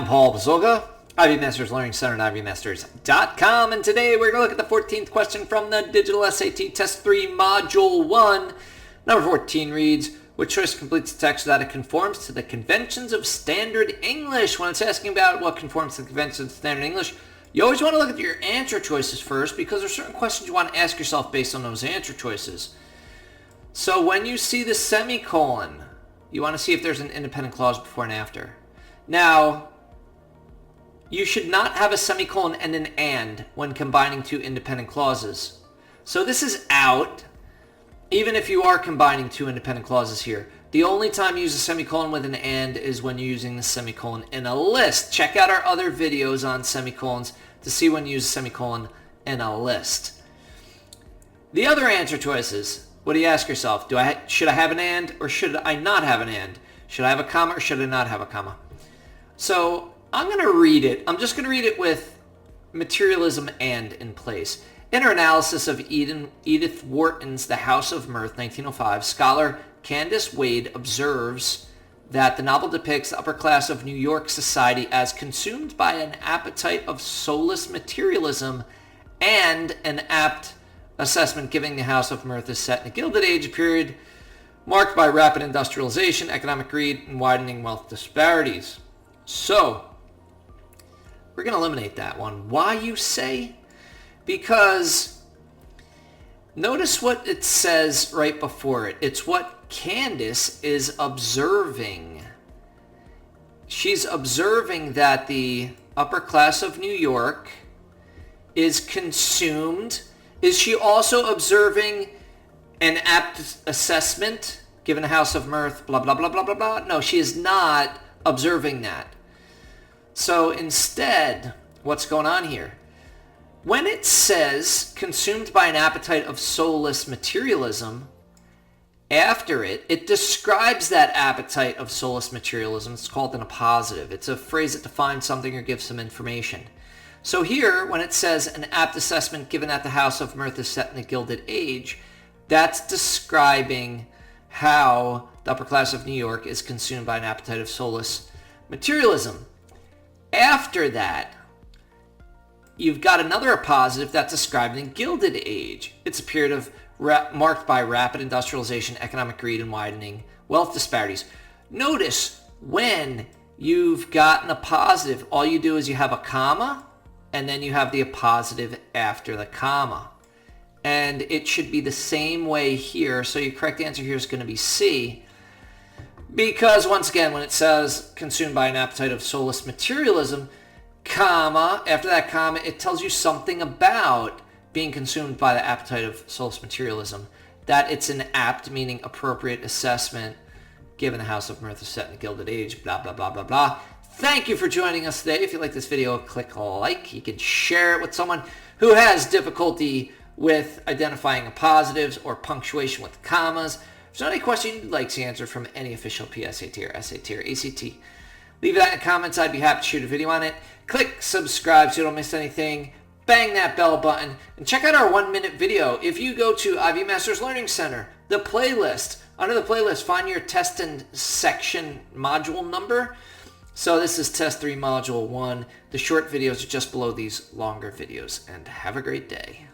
I'm Paul Basolga, IB Masters Learning Center at IBMasters.com, and today we're going to look at the 14th question from the Digital SAT Test 3 Module 1. Number 14 reads, which choice completes the text so that it conforms to the conventions of standard English? When it's asking about what conforms to the conventions of standard English, you always want to look at your answer choices first because there are certain questions you want to ask yourself based on those answer choices. So when you see the semicolon, you want to see if there's an independent clause before and after. Now, you should not have a semicolon and an and when combining two independent clauses. So this is out, even if you are combining two independent clauses here. The only time you use a semicolon with an and is when you're using the semicolon in a list. Check out our other videos on semicolons to see when you use a semicolon in a list. The other answer choices, what do you ask yourself? Should I have an and or should I not have an and? Should I have a comma or should I not have a comma? So I'm going to read it. I'm just going to read it with materialism and in place. In her analysis of Edith Wharton's The House of Mirth, 1905, scholar Candace Waid observes that the novel depicts the upper class of New York society as consumed by an appetite of soulless materialism and an apt assessment giving the House of Mirth is set in the Gilded Age, a period marked by rapid industrialization, economic greed, and widening wealth disparities. So, we're going to eliminate that one. Why, you say? Because notice what it says right before it. It's what Candace is observing. She's observing that the upper class of New York is consumed. Is she also observing an apt assessment given a House of Mirth, blah, blah, blah, blah, blah, blah? No, she is not observing that. So instead, what's going on here? When it says consumed by an appetite of soulless materialism, after it describes that appetite of soulless materialism. It's called an appositive. It's a phrase that defines something or gives some information. So here, when it says an apt assessment given at the House of Mirth is set in the Gilded Age, that's describing how the upper class of New York is consumed by an appetite of soulless materialism. After that, you've got another appositive that's describing the Gilded Age. It's a period of marked by rapid industrialization, economic greed, and widening wealth disparities. Notice when you've gotten a positive, all you do is you have a comma, and then you have the appositive after the comma. And it should be the same way here. So your correct answer here is going to be C. Because once again, when it says consumed by an appetite of soulless materialism, comma, after that comma, it tells you something about being consumed by the appetite of soulless materialism. That it's an apt, meaning appropriate assessment, given the House of Mirth is set in the Gilded Age, blah, blah, blah, blah, blah. Thank you for joining us today. If you like this video, click like. You can share it with someone who has difficulty with identifying appositives or punctuation with commas. If there's any question you'd like to answer from any official PSAT or SAT or ACT, leave that in the comments. I'd be happy to shoot a video on it. Click subscribe so you don't miss anything. Bang that bell button. And check out our 1-minute video. If you go to IB Masters Learning Center, the playlist, under the playlist, find your test and section module number. So this is Test 3 Module 1. The short videos are just below these longer videos. And have a great day.